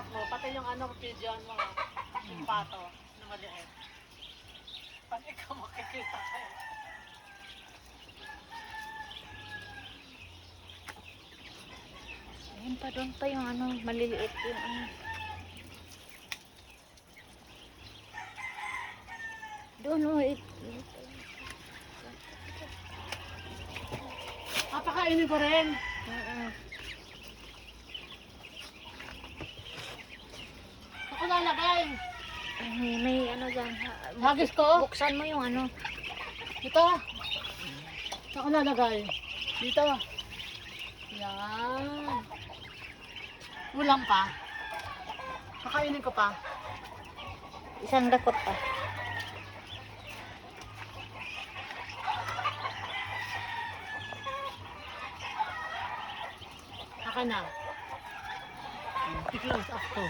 sarap mo. Pati yung ano, pigeon mo, yung pato na maliit. Pag ikaw makikita kayo. Ayun pa, doon pa yung ano, maliliit yung ano. Doon, Papakainin ko rin. Ako lalagay. May ano dyan. Hagis ko? Buksan mo yung ano. Ito. Ako lalagay. Dito. Yan. Ulam pa. Kakainin ko pa. Isang dakot pa. Aka na. I-close up to.